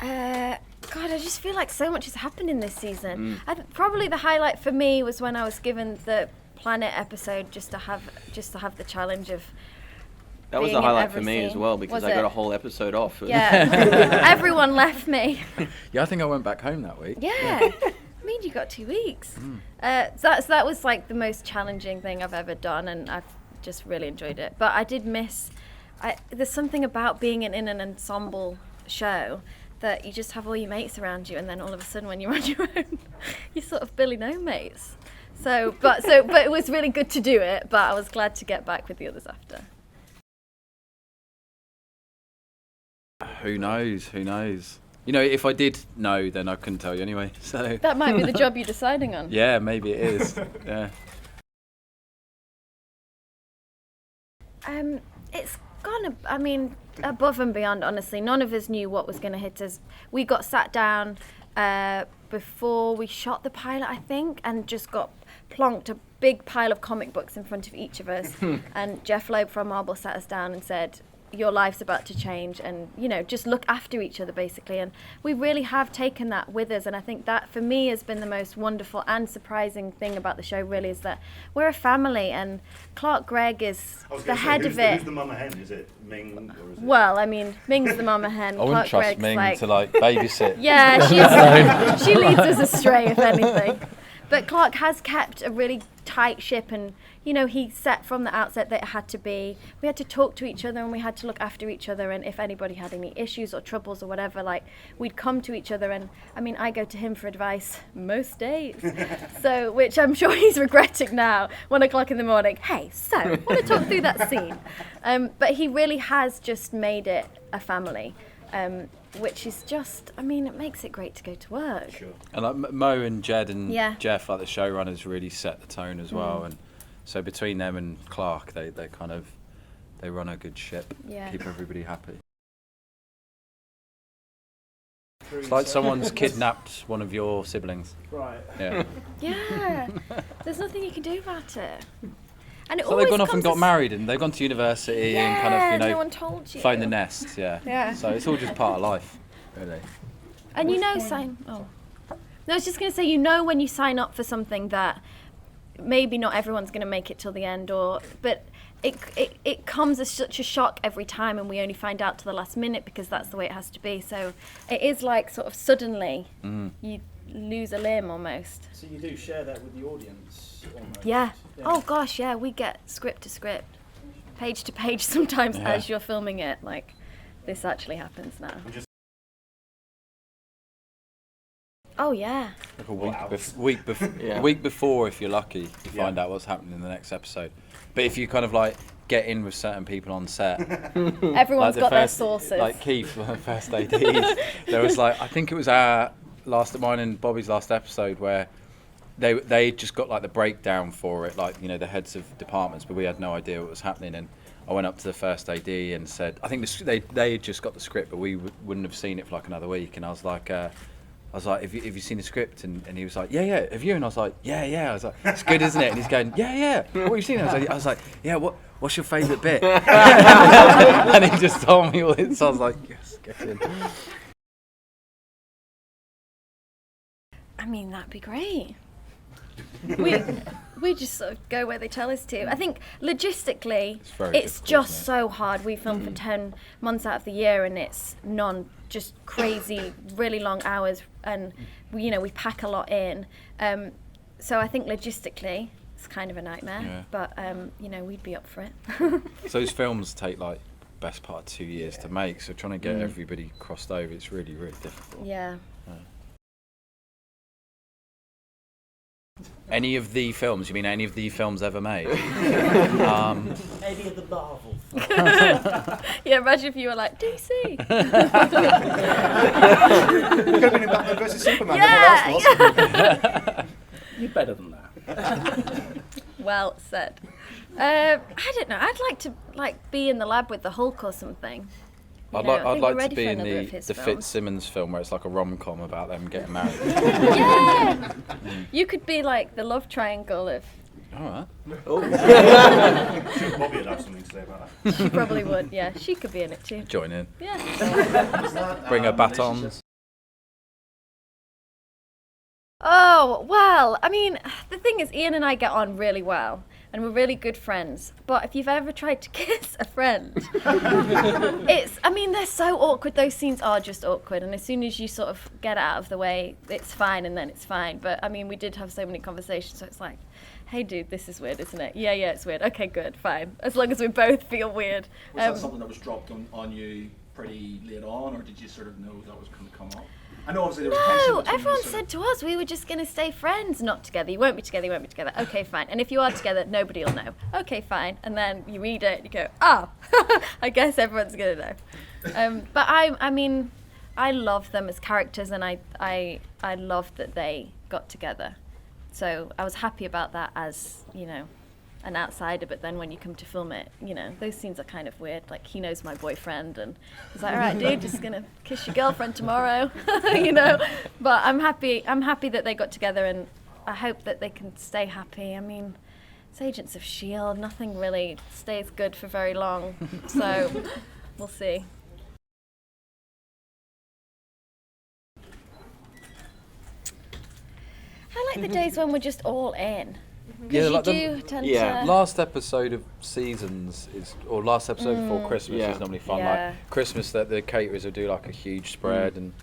God, I just feel like so much has happened in this season. Probably the highlight for me was when I was given the Planet episode just to have the challenge of. That was the highlight for me as well because I got a whole episode off. Yeah, everyone left me. Yeah, I think I went back home that week. Yeah, I mean you got 2 weeks. That was like the most challenging thing I've ever done, and I've just really enjoyed it. But I did miss. There's something about being in an ensemble show that you just have all your mates around you, and then all of a sudden when you're on your own, you sort of barely know mates. But it was really good to do it. But I was glad to get back with the others after. Who knows? You know, if I did know, then I couldn't tell you anyway. So that might be the job you're deciding on. Yeah, maybe it is. Yeah. It's gone. I mean, above and beyond. Honestly, none of us knew what was going to hit us. We got sat down before we shot the pilot, I think, and just got plonked a big pile of comic books in front of each of us. And Jeff Loeb from Marble sat us down and said, your life's about to change, and just look after each other basically. And we really have taken that with us, and I think that for me has been the most wonderful and surprising thing about the show really, is that we're a family, and Clark Gregg is the head of it. Who's the mama hen? Is it Ming or is it... Well, I mean, Ming's the mama hen. I wouldn't trust Ming to babysit. Yeah, she leads us astray if anything. But Clark has kept a really tight ship, and he said from the outset that it had to be, we had to talk to each other and we had to look after each other, and if anybody had any issues or troubles or whatever, we'd come to each other. And I mean, I go to him for advice most days, so, which I'm sure he's regretting now, 1 o'clock in the morning. Hey, so, want to talk through that scene? But he really has just made it a family. Which is just, I mean, it makes it great to go to work. Sure. And Mo and Jed and Jeff, the showrunners, really set the tone as well. And so between them and Clark, they run a good ship, keep everybody happy. It's like someone's kidnapped one of your siblings. Right. Yeah. Yeah. There's nothing you can do about it. And it so they've gone off and got married, and they've gone to university and kind of, no one told you. flown the nest, yeah. So it's all just part of life, really. And No, I was just going to say, when you sign up for something that maybe not everyone's going to make it till the end, but it comes as such a shock every time, and we only find out to the last minute because that's the way it has to be. So it is like sort of suddenly you lose a limb almost. So you do share that with the audience almost? Yeah. Oh gosh, yeah, we get script to script, page to page sometimes as you're filming it. Like, this actually happens now. Oh yeah. Like a week before, if you're lucky, you find out what's happening in the next episode. But if you kind of get in with certain people on set, everyone's got their sources. Like Keith, one of the first ADs, there was I think it was mine and Bobby's last episode where they just got the breakdown for it, the heads of departments, but we had no idea what was happening. And I went up to the first AD and said, I think they had just got the script, but we wouldn't have seen it for another week. And I was like, have you seen the script? And he was like, yeah. Have you? And I was like, yeah. I was like, it's good, isn't it? And he's going, yeah. What have you seen? I was like, yeah. What's your favourite bit? And he just told me all this. So I was like, yes, get in. I mean, that'd be great. We just sort of go where they tell us to. I think logistically, it's just so hard. We film for 10 months out of the year, and it's just crazy, really long hours, and we pack a lot in. So I think logistically, it's kind of a nightmare, but we'd be up for it. So those films take best part of 2 years to make. So trying to get everybody crossed over, it's really, really difficult. Yeah. Any of the films? You mean any of the films ever made? Any of the Marvel? Yeah, imagine if you were like, DC. You could have been in Batman vs Superman. Yeah. You're better than that. Well said. I don't know. I'd like to be in the lab with the Hulk or something. I'd like to be in the FITZ SIMMONS film where it's like a rom-com about them getting married. Yeah! You could be like the love triangle of... All right. Bobby would have something to say about that. She probably would, yeah. She could be in it too. Join in. Yeah. Bring her batons. Oh, well, I mean, the thing is, Ian and I get on really well, and we're really good friends. But if you've ever tried to kiss a friend, I mean, they're so awkward. Those scenes are just awkward. And as soon as you sort of get out of the way, it's fine, and then it's fine. But I mean, we did have so many conversations, so it's like, hey, dude, this is weird, isn't it? Yeah, it's weird. Okay, good, fine. As long as we both feel weird. Was that something that was dropped on you pretty late on, or did you sort of know that was going to come up? I know obviously there was tension No, between everyone you, said to us we were just going to stay friends, not together. You won't be together, you won't be together. Okay, fine. And if you are together, nobody will know. Okay, fine. And then you read it and you go, oh, I guess everyone's going to know. But I mean, I love them as characters, and I loved that they got together. So I was happy about that as, you know, an outsider, but then when you come to film it, you know, those scenes are kind of weird. Like, he knows my boyfriend, and he's like, all right, dude, just gonna kiss your girlfriend tomorrow, you know. But I'm happy that they got together, and I hope that they can stay happy. I mean, it's Agents of S.H.I.E.L.D., nothing really stays good for very long, so we'll see. I like the days when we're just all in. Yeah, like last episode of Seasons last episode before Christmas is normally fun. Yeah. Like Christmas, that the caterers will do like a huge spread and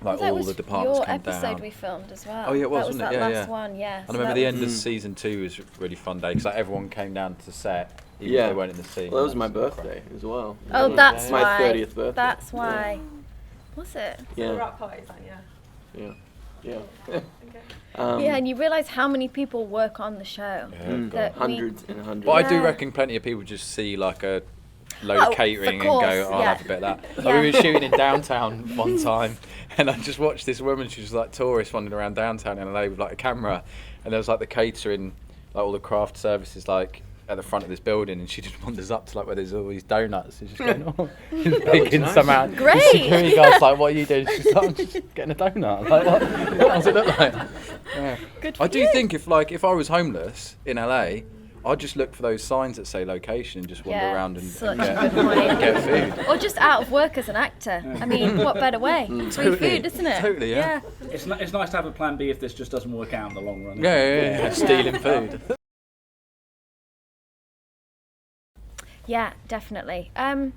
like That all was the departments your come episode down. we filmed as well. Oh yeah, it was, that was wasn't that it? last one, yeah. And I remember the end of season 2 was a really fun day because like everyone came down to set, even if they weren't in the scene. Well, that was my birthday as well. Oh, that's my why. 30th birthday. That's why. Was it? Yeah. The rock party's on, yeah. Yeah. Yeah, and you realise how many people work on the show. Yeah, hundreds and hundreds. But I do Yeah. reckon plenty of people just see like a load Oh, of catering of and course, go, oh, I'll yeah. have a bit of that. Yeah. Like, we were shooting in downtown one time, and I just watched this woman. She was like tourist wandering around downtown in LA with like a camera, and there was like the catering, like all the craft services, like at the front of this building, and she just wanders up to like where there's all these donuts. She's just going, oh, she's picking some out. Great. The security guard's like, what are you doing? She's like, I'm just getting a donut. Like, what does it look like? Yeah. Good for I do you. think if I was homeless in LA, I'd just look for those signs that say location and just wander around and such get, a good point. get food. Or just out of work as an actor. I mean, what better way? Free Totally. food, isn't it? Totally, yeah. It's nice to have a plan B if this just doesn't work out in the long run. Yeah. Stealing food. Yeah, definitely. I'm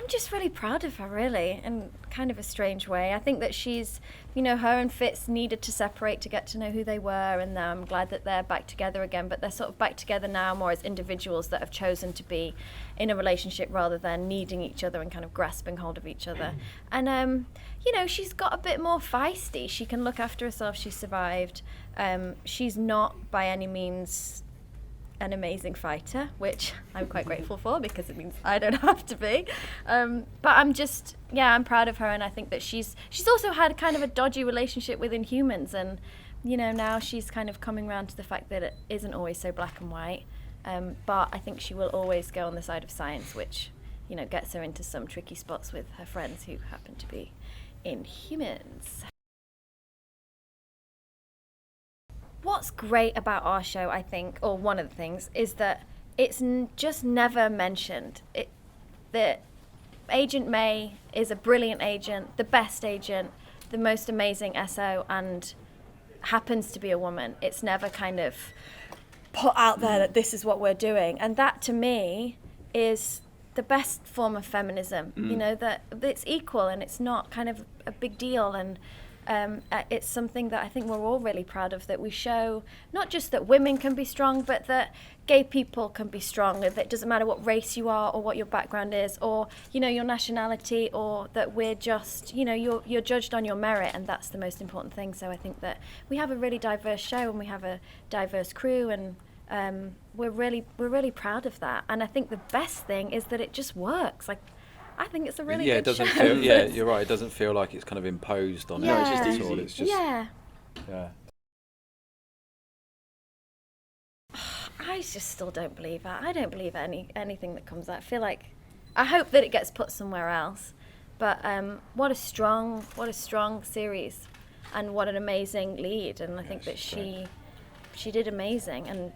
just really proud of her, really, in kind of a strange way. I think that she's, you know, her and Fitz needed to separate to get to know who they were, and I'm glad that they're back together again, but they're sort of back together now more as individuals that have chosen to be in a relationship rather than needing each other and kind of grasping hold of each other. And, you know, she's got a bit more feisty. She can look after herself. She survived. She's not by any means an amazing fighter, which I'm quite grateful for because it means I don't have to be. But I'm proud of her, and I think that she's also had kind of a dodgy relationship with Inhumans, and you know, now she's kind of coming around to the fact that it isn't always so black and white. But I think she will always go on the side of science, which, you know, gets her into some tricky spots with her friends who happen to be Inhumans. What's great about our show, I think, or one of the things, is that it's just never mentioned. That Agent May is a brilliant agent, the best agent, the most amazing SO, and happens to be a woman. It's never kind of put out there that this is what we're doing. And that, to me, is the best form of feminism. You know, that it's equal and it's not kind of a big deal. And it's something that I think we're all really proud of, that we show not just that women can be strong, but that gay people can be strong, that it doesn't matter what race you are or what your background is or, you know, your nationality, or that we're just, you know, you're judged on your merit, and that's the most important thing. So I think that we have a really diverse show and we have a diverse crew, and we're really proud of that. And I think the best thing is that it just works. Like, I think it's a really it good doesn't show. feel. Yeah, you're right. It doesn't feel like it's kind of imposed on Yeah. it. No, it's just at all. easy. It's just Yeah. I just still don't believe that. I don't believe anything that comes out. I hope that it gets put somewhere else. But what a strong series, and what an amazing lead. And I think that she did amazing. And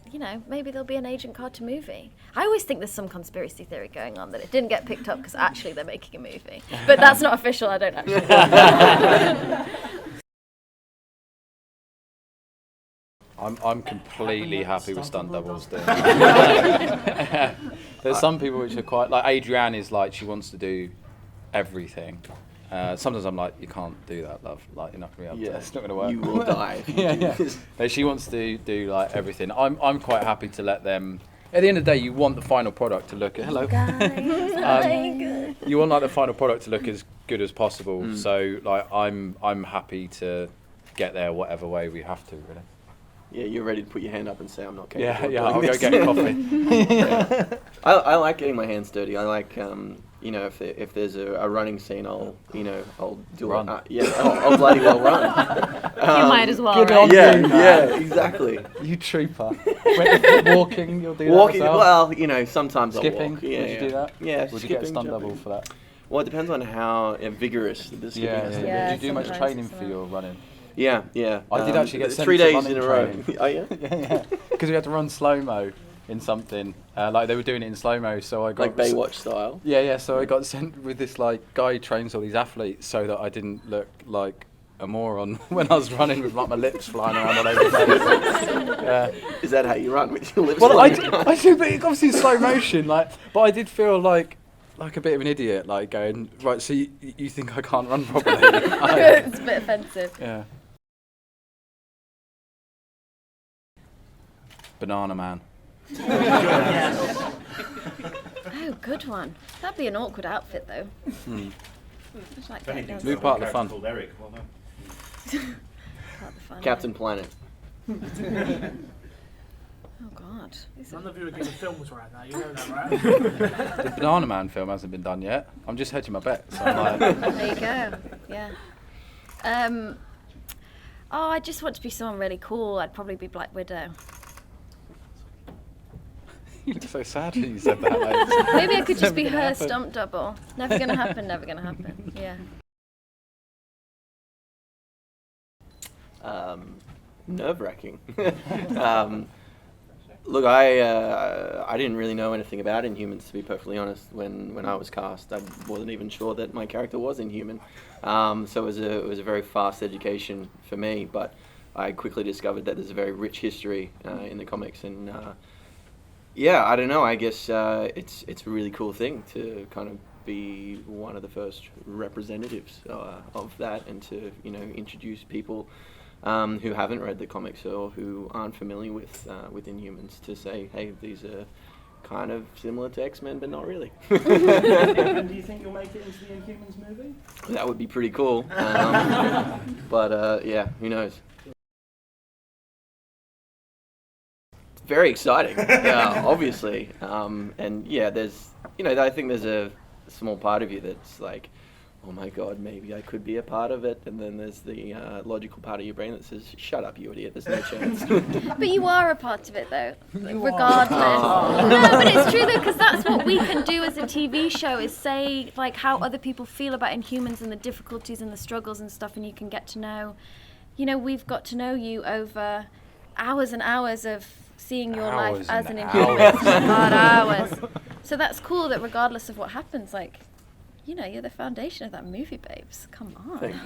you know, maybe there'll be an Agent Carter movie. I always think there's some conspiracy theory going on that it didn't get picked up because actually they're making a movie. But that's not official. I don't actually know. I'm completely happy with stunt doubles doing. There's some people which are quite like Adrienne is like she wants to do everything. Sometimes I'm like, you can't do that, love. Like you're not gonna be able to. It's not gonna work. You will die. No, she wants to do like everything. I'm quite happy to let them. At the end of the day, you want the final product to look. You want like the final product to look as good as possible. So like I'm happy to get there whatever way we have to, really. Yeah, you're ready to put your hand up and say, I'm not capable. Yeah, I'll go get a coffee. I like getting my hands dirty. I like, you know, if there's a running scene, I'll do run. I'll bloody well run. You might as well, right? Yeah, exactly. You trooper. Walking, you'll do that Walking, yourself? Well, you know, sometimes Skipping, I'll walk. would you do that? Yeah, Would you get a stunt double for that? Well, it depends on how vigorous the skipping has to be. Do you do much sometimes training it's for your running? Yeah. I did actually get sent 3 to days running in a row. training. Oh yeah. Yeah. Because we had to run slow-mo in something. Like they were doing it in slow-mo, so I got... Like Baywatch style. Yeah, so I got sent with this like guy who trains all these athletes so that I didn't look like a moron when I was running with like my lips flying around all over the place. Yeah. Is that how you run, with your lips? Well, I flying? do, but obviously in slow motion, but I did feel like a bit of an idiot, like going, right, so you think I can't run properly? It's a bit offensive. Yeah. Banana Man. Oh, good one. That'd be an awkward outfit, though. Just like getting down New part of the fun. Called Eric. Well done. part of the fun. Captain Planet. Oh God. None of you are doing films right now, you know that, right? The Banana Man film hasn't been done yet. I'm just hedging my bet. So I'm like, There you go. Yeah. Oh, I just want to be someone really cool. I'd probably be Black Widow. you look so sad when you said that. Like, Maybe I could just be never gonna her happen. stunt double. Never gonna happen. Never gonna happen. Yeah. Nerve-wracking. Look, I didn't really know anything about Inhumans, to be perfectly honest. When I was cast, I wasn't even sure that my character was Inhuman. So it was a very fast education for me. But I quickly discovered that there's a very rich history in the comics, and yeah, I don't know. I guess it's a really cool thing to kind of be one of the first representatives of that, and to introduce people who haven't read the comics or who aren't familiar with Inhumans, to say, hey, these are kind of similar to X-Men, but not really. And do you think you'll make it into the Inhumans movie? That would be pretty cool. But yeah, who knows? It's very exciting, obviously. And yeah, there's, I think there's a small part of you that's like, oh my God, maybe I could be a part of it. And then there's the logical part of your brain that says, shut up, you idiot, there's no chance. But you are a part of it, though, regardless. No, but it's true, though, because that's what we can do as a TV show, is say, like, how other people feel about Inhumans and the difficulties and the struggles and stuff, and you can get to know, we've got to know you over hours and hours of seeing your life as an Inhuman. Hard hours. So that's cool that regardless of what happens, like, you're the foundation of that movie, babes. Come on. Thanks.